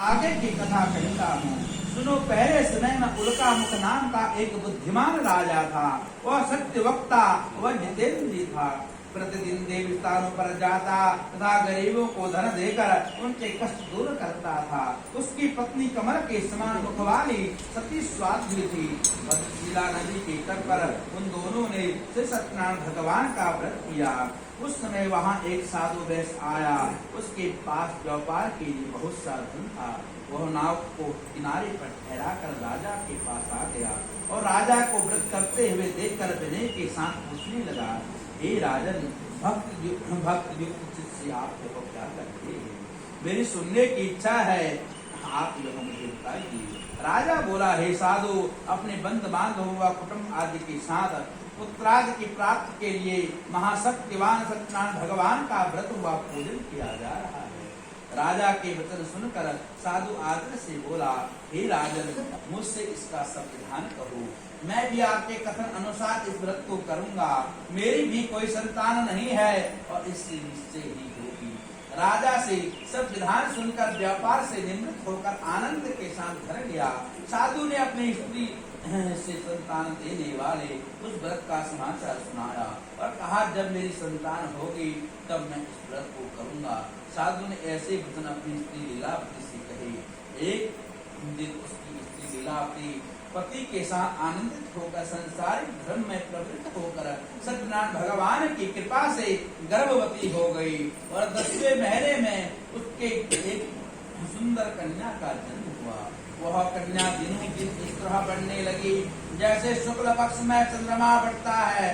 आगे की कथा कहता हूँ। सुनो, पहले समय में उल्का मुख नाम का एक बुद्धिमान राजा था। वह सत्य वक्ता व जितेंद्रिय था। प्रतिदिन देव स्थानों पर जाता तथा गरीबों को धन देकर उनके कष्ट दूर करता था। उसकी पत्नी कमल के समान मुख वाली सती स्वाध्वी थी। भद्रशिला नदी के तट पर उन दोनों ने श्री सत्यनारायण भगवान का व्रत किया। उस समय वहाँ एक साधु वैश्य आया। उसके पास व्यापार के लिए बहुत सा धन था। वह नाव को किनारे पर ठहरा कर राजा के पास आ गया और राजा को व्रत करते हुए देखकर विनय के साथ पूछने लगा, हे राजन, भक्त युक्त चित्त से आप देखो क्या करते हैं? मेरी सुनने की इच्छा है, आप यह मुझे बताइए। राजा बोला, हे साधु, अपने बंधु बांधवों व कुटुंब आदि के साथ पुत्रादि की प्राप्ति के लिए महाशक्तिवान सत्यनारायण भगवान का व्रत हुआ पूजन किया जा रहा है। राजा के वचन सुनकर साधु आदर से बोला, हे राजन, मुझसे इसका संविधान कहो। मैं भी आपके कथन अनुसार इस व्रत को करूंगा। मेरी भी कोई संतान नहीं है और इससे निश्चय ही होगी। राजा से सब विधान सुनकर व्यापार से निवृत्त होकर आनंद के साथ घर गया। साधु ने अपनी स्त्री से संतान देने वाले उस व्रत का समाचार सुनाया और कहा, जब मेरी संतान होगी तब मैं इस व्रत को करूंगा। साधु ने ऐसे वचन अपनी स्त्री लीलावती से कहे। एक दिन उसकी स्त्री लीलावती पति के साथ आनंदित होकर संसारिक धर्म में प्रवृत्त होकर सत्यनारायण भगवान की कृपा से गर्भवती हो गई और 10वें महीने में उसके एक सुंदर कन्या का जन्म हुआ। वह कन्या दिनों दिन इस तरह बढ़ने लगी जैसे शुक्ल पक्ष में चंद्रमा बढ़ता है।